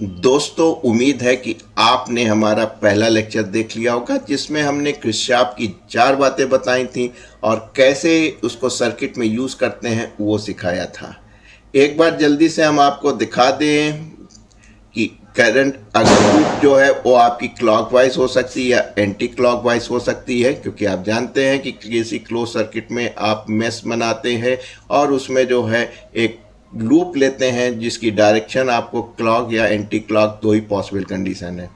दोस्तों, उम्मीद है कि आपने हमारा पहला लेक्चर देख लिया होगा जिसमें हमने किरचॉफ की 4 बातें बताई थी और कैसे उसको सर्किट में यूज़ करते हैं वो सिखाया था। एक बार जल्दी से हम आपको दिखा दें कि करंट अगर लूप जो है वो आपकी क्लॉकवाइज हो सकती है या एंटी क्लॉकवाइज हो सकती है, क्योंकि आप जानते हैं कि किसी क्लोज सर्किट में आप मेश बनाते हैं और उसमें जो है एक लूप लेते हैं जिसकी डायरेक्शन आपको क्लॉक या एंटी क्लॉक दो ही पॉसिबल कंडीशन है।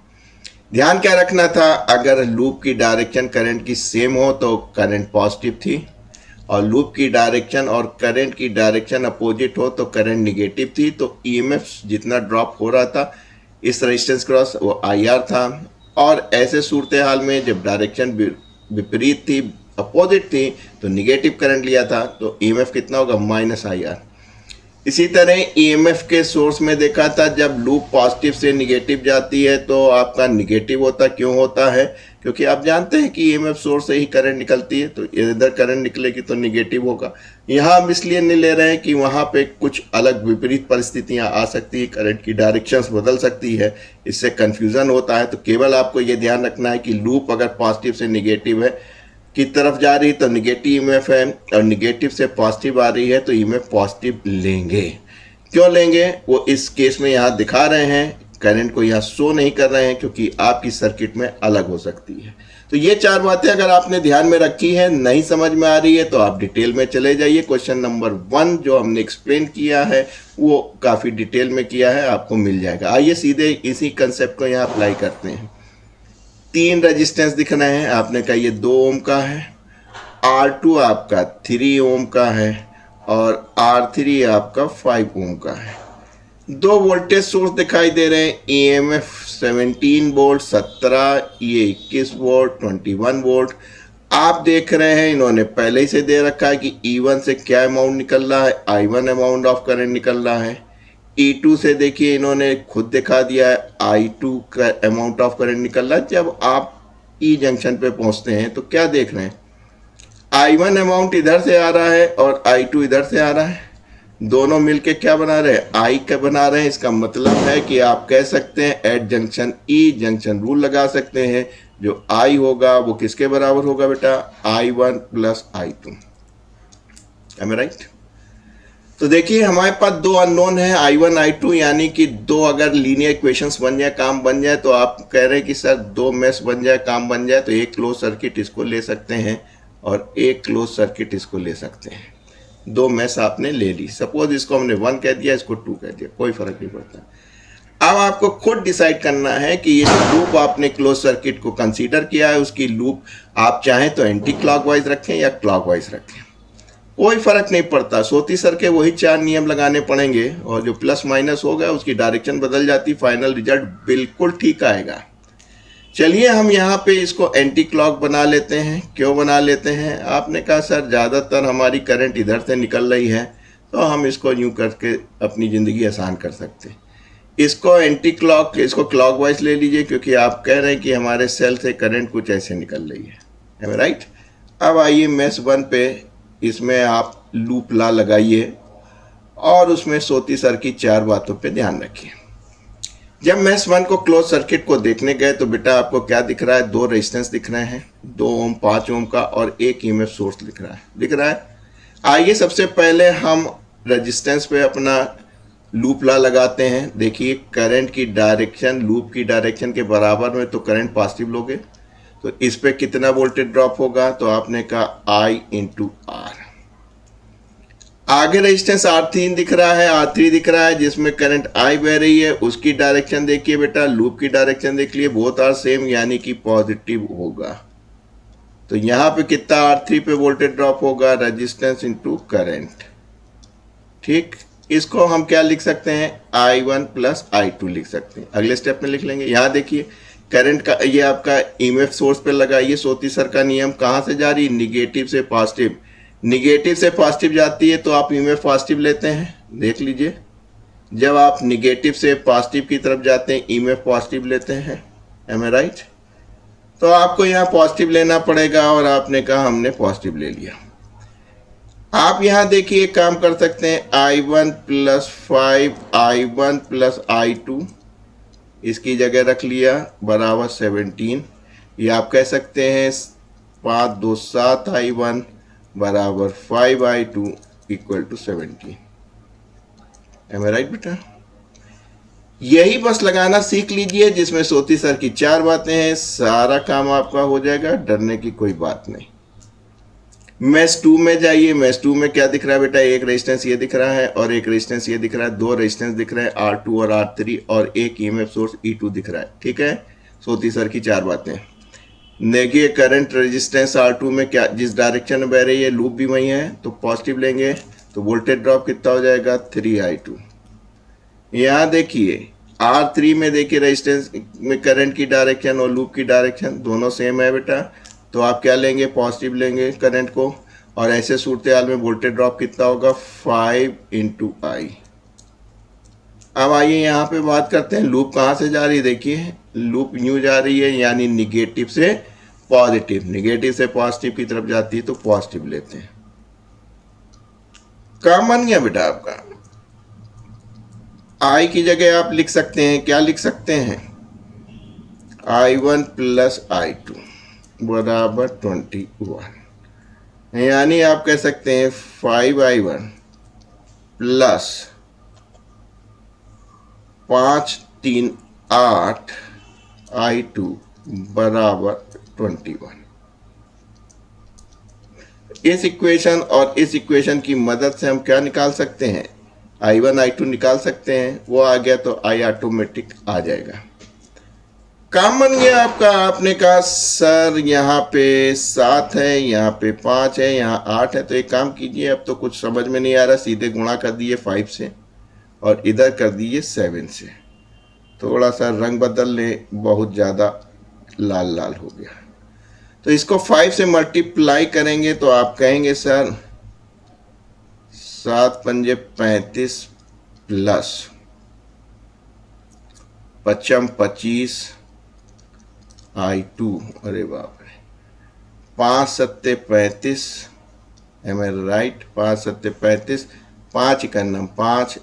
ध्यान क्या रखना था, अगर लूप की डायरेक्शन करंट की सेम हो तो करंट पॉजिटिव थी और लूप की डायरेक्शन और करंट की डायरेक्शन अपोजिट हो तो करंट निगेटिव थी। तो ईएमएफ जितना ड्रॉप हो रहा था इस रेजिस्टेंस क्रॉस वो आईआर था, और ऐसे सूरत हाल में जब डायरेक्शन विपरीत थी, अपोजिट थी, तो निगेटिव करंट लिया था तो ईएमएफ कितना होगा, माइनस आईआर। इसी तरह ईएमएफ के सोर्स में देखा था, जब लूप पॉजिटिव से निगेटिव जाती है तो आपका निगेटिव होता, क्यों होता है, क्योंकि आप जानते हैं कि ईएमएफ सोर्स से ही करंट निकलती है, तो इधर करंट निकलेगी तो निगेटिव होगा। यहाँ हम इसलिए नहीं ले रहे हैं कि वहाँ पे कुछ अलग विपरीत परिस्थितियाँ आ सकती है, करंट की डायरेक्शंस बदल सकती है, इससे कन्फ्यूज़न होता है। तो केवल आपको ये ध्यान रखना है कि लूप अगर पॉजिटिव से निगेटिव है की तरफ जा रही तो निगेटिव ईएमएफ है, और निगेटिव से पॉजिटिव आ रही है तो ईएमएफ पॉजिटिव लेंगे। क्यों लेंगे वो इस केस में यहाँ दिखा रहे हैं, करंट को यहाँ शो नहीं कर रहे हैं क्योंकि आपकी सर्किट में अलग हो सकती है। तो ये 4 बातें अगर आपने ध्यान में रखी है, नहीं समझ में आ रही है तो आप डिटेल में चले जाइए। क्वेश्चन नंबर 1 जो हमने एक्सप्लेन किया है वो काफ़ी डिटेल में किया है, आपको मिल जाएगा। आइए सीधे इसी कंसेप्ट को यहाँ अप्लाई करते हैं। 3 रेजिस्टेंस दिख रहे हैं, आपने कहा ये 2 ओम का है, R2 आपका 3 ओम का है और R3 आपका 5 ओम का है। 2 वोल्टेज सोर्स दिखाई दे रहे हैं, EMF 17 वोल्ट 17, ये 21 वोल्ट 21 वोल्ट। आप देख रहे हैं इन्होंने पहले ही से दे रखा है कि E1 से क्या अमाउंट निकल रहा है, I1 अमाउंट ऑफ करंट निकल रहा है। E2 से देखिए इन्होंने खुद दिखा दिया है, I2 का अमाउंट ऑफ करंट निकल रहा है। जब आप E जंक्शन पे पहुंचते हैं तो क्या देख रहे हैं, I1 अमाउंट इधर से आ रहा है और I2 इधर से आ रहा है, दोनों मिलके क्या बना रहे हैं, I का बना रहे हैं। इसका मतलब है कि आप कह सकते हैं at junction E junction rule लगा सकते हैं, जो I होगा वो किसके बराबर होगा बेटा, I1 plus I2। M I right? तो देखिए हमारे पास 2 अननोन है I1 I2, यानी कि 2 अगर लीनियर इक्वेशंस बन जाए, काम बन जाए, तो आप कह रहे हैं कि सर 2 मेश बन जाए, काम बन जाए, तो एक क्लोज सर्किट इसको ले सकते हैं और एक क्लोज सर्किट इसको ले सकते हैं। 2 मेश आपने ले ली, सपोज इसको हमने 1 कह दिया, इसको 2 कह दिया, कोई फर्क नहीं पड़ता। अब आपको खुद डिसाइड करना है कि ये लूप आपने क्लोज सर्किट को कंसीडर किया है, उसकी लूप आप चाहें तो एंटी क्लॉकवाइज रखें या क्लॉकवाइज रखें, कोई फर्क नहीं पड़ता। सोती सर के वही 4 नियम लगाने पड़ेंगे और जो प्लस माइनस होगा उसकी डायरेक्शन बदल जाती, फाइनल रिजल्ट बिल्कुल ठीक आएगा। चलिए हम यहाँ पे इसको एंटी क्लॉक बना लेते हैं। क्यों बना लेते हैं, आपने कहा सर ज़्यादातर हमारी करंट इधर से निकल रही है तो हम इसको यूँ करके अपनी ज़िंदगी आसान कर सकते हैं। इसको एंटी क्लॉक, इसको क्लॉकवाइज ले लीजिए, क्योंकि आप कह रहे हैं कि हमारे सेल से करंट कुछ ऐसे निकल रही है राइट? अब आइए मेश 1 पे, इसमें आप लूप ला लगाइए और उसमें सोती सर की 4 बातों पे ध्यान रखिए। जब मेश 1 को क्लोज सर्किट को देखने गए तो बेटा आपको क्या दिख रहा है, 2 रेजिस्टेंस दिख रहे हैं, 2 ओम 5 ओम का और एक ईएमएफ सोर्स दिख रहा है। आइए सबसे पहले हम रेजिस्टेंस पे अपना लूप ला लगाते हैं। देखिए करंट की डायरेक्शन लूप की डायरेक्शन के बराबर में तो करंट पॉजिटिव लोगे, तो इस पे कितना वोल्टेज ड्रॉप होगा, तो आपने कहा I इंटू R। आगे रेजिस्टेंस R3 दिख रहा है, R3 दिख रहा है जिसमें करंट I बह रही है, उसकी डायरेक्शन देखिए बेटा, लूप की डायरेक्शन देख लिए, बोथ आर सेम यानी कि पॉजिटिव होगा। तो यहाँ पे कितना R3 पे वोल्टेज ड्रॉप होगा, रेजिस्टेंस इंटू करंट। ठीक, इसको हम क्या लिख सकते हैं, I1 प्लस I2 लिख सकते हैं। अगले स्टेप में लिख लेंगे। यहाँ देखिए करंट का ये आपका ईएमएफ सोर्स पे लगाइए, सोती सर का नियम कहाँ से जा रही है, निगेटिव से पॉजिटिव। निगेटिव से पॉजिटिव जाती है तो आप ईएमएफ पॉजिटिव लेते हैं, देख लीजिए। जब आप निगेटिव से पॉजिटिव की तरफ जाते हैं ईएमएफ पॉजिटिव लेते हैं, एम आई राइट? तो आपको यहाँ पॉजिटिव लेना पड़ेगा और आपने कहा हमने पॉजिटिव ले लिया। आप यहाँ देखिए काम कर सकते हैं, I1 plus 5 I1 plus I2 इसकी जगह रख लिया बराबर 17। ये आप कह सकते हैं 5 2 7 I1 बराबर 5 I2 equal to 17। Am I right बेटा? यही बस लगाना सीख लीजिए, जिसमें सोती सर की 4 बातें हैं, सारा काम आपका हो जाएगा, डरने की कोई बात नहीं। मैश 2 में जाइए। मैश 2 में क्या दिख रहा है बेटा? एक रेजिस्टेंस ये दिख रहा है और एक रेजिस्टेंस ये दिख रहा है, 2 रेजिस्टेंस दिख रहे हैं R2 और R3 और एक EMF सोर्स E2 दिख रहा है। ठीक है, सोती सर की 4 बातें। देखिए करंट रेजिस्टेंस R2 में क्या जिस डायरेक्शन में बह रही है, लूप भी वही है, तो पॉजिटिव लेंगे तो वोल्टेज ड्रॉप कितना हो जाएगा? 3I2। यहाँ देखिए R3 में देखिए रेजिस्टेंस में करंट की डायरेक्शन और लूप की डायरेक्शन दोनों सेम है बेटा, तो आप क्या लेंगे? पॉजिटिव लेंगे करंट को, और ऐसे सूरत हाल में वोल्टेज ड्रॉप कितना होगा? 5 × I। अब आइए यहाँ पे बात करते हैं लूप कहाँ से जा रही है। देखिए लूप न्यू जा रही है, यानी निगेटिव से पॉजिटिव, निगेटिव से पॉजिटिव की तरफ जाती है, तो पॉजिटिव लेते हैं। काम बन गया बेटा आपका। I की जगह आप लिख सकते हैं, क्या लिख सकते हैं? I1 + I2 बराबर 21, यानी आप कह सकते हैं 5I1 + 5 3 8 I2 बराबर 21। इस इक्वेशन और इस इक्वेशन की मदद से हम क्या निकाल सकते हैं? I1 I2 निकाल सकते हैं। वो आ गया तो I ऑटोमेटिक आ जाएगा। काम बन गया आपका। आपने कहा सर यहाँ पे 7 है, यहाँ पे 5 है, यहाँ 8 है, तो एक काम कीजिए, अब तो कुछ समझ में नहीं आ रहा, सीधे गुणा कर दिए 5 से और इधर कर दिए 7 से। थोड़ा सा रंग बदल ले, बहुत ज़्यादा लाल लाल हो गया। तो इसको 5 से मल्टीप्लाई करेंगे तो आप कहेंगे सर 7 पंजे 35 प्लस 55 25 I2, अरे बाप रे, 5 7 35, M I right? 5 7 35, 5 इकन्नम 5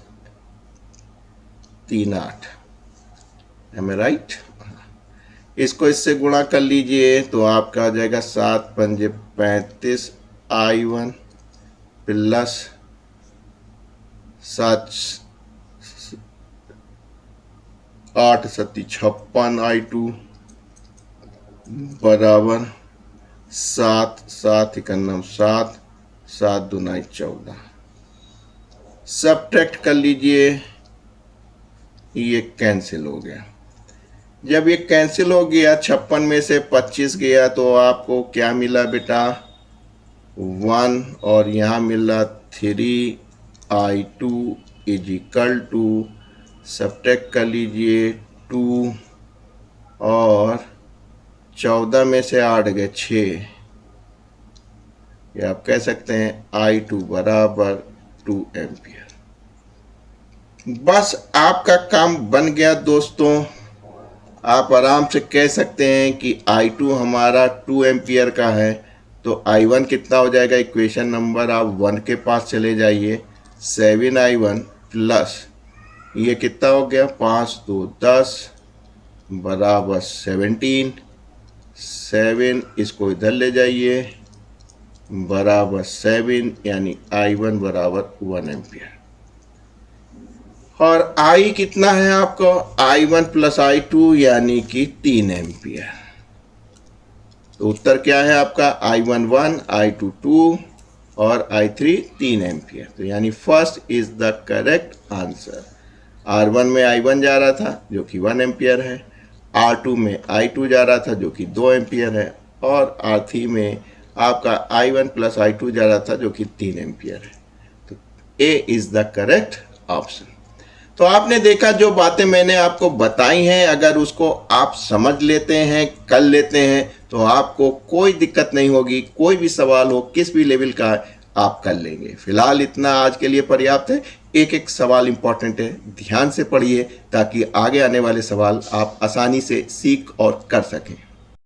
3 8, M I right? इसको इससे गुणा कर लीजिए तो आपका आ जाएगा 7 पंजे 35 I1 प्लस 7 8 7 56 I2 बराबर 7 7 इकन्नम 7 7 दूना 14। सब्ट्रैक्ट कर लीजिए, ये कैंसिल हो गया। जब ये कैंसिल हो गया, 56 में से 25 गया तो आपको क्या मिला बेटा? 1, और यहाँ मिला 3I2 = सब्ट्रैक्ट कर लीजिए 2, और 14 में से 8 गए 6, ये आप कह सकते हैं I2 बराबर 2 एम्पियर। बस आपका काम बन गया दोस्तों। आप आराम से कह सकते हैं कि I2 हमारा 2 एम्पियर का है, तो I1 कितना हो जाएगा? इक्वेशन नंबर आप 1 के पास चले जाइए, 7I1 प्लस ये कितना हो गया? 5 2 10 बराबर 17। 7 इसको इधर ले जाइए बराबर 7, यानी I1 बराबर 1 एम्पियर। और I कितना है आपको? I1 + I2 यानी कि 3 एम्पियर। तो उत्तर क्या है आपका? I1 1, I2 2 और I3 3 एम्पियर। तो यानी first is the correct answer. R1 में I1 जा रहा था जो कि 1 एम्पियर है, R2 में I2 जा रहा था जो कि 2 एम्पियर है, और R3 में आपका I1 + I2 जा रहा था जो कि 3 एम्पियर है। तो A is the correct option. तो आपने देखा, जो बातें मैंने आपको बताई हैं, अगर उसको आप समझ लेते हैं, कर लेते हैं, तो आपको कोई दिक्कत नहीं होगी। कोई भी सवाल हो, किस भी लेवल का है, आप कर लेंगे। फिलहाल इतना आज के लिए पर्याप्त है। एक एक सवाल इंपॉर्टेंट है, ध्यान से पढ़िए ताकि आगे आने वाले सवाल आप आसानी से सीख और कर सकें।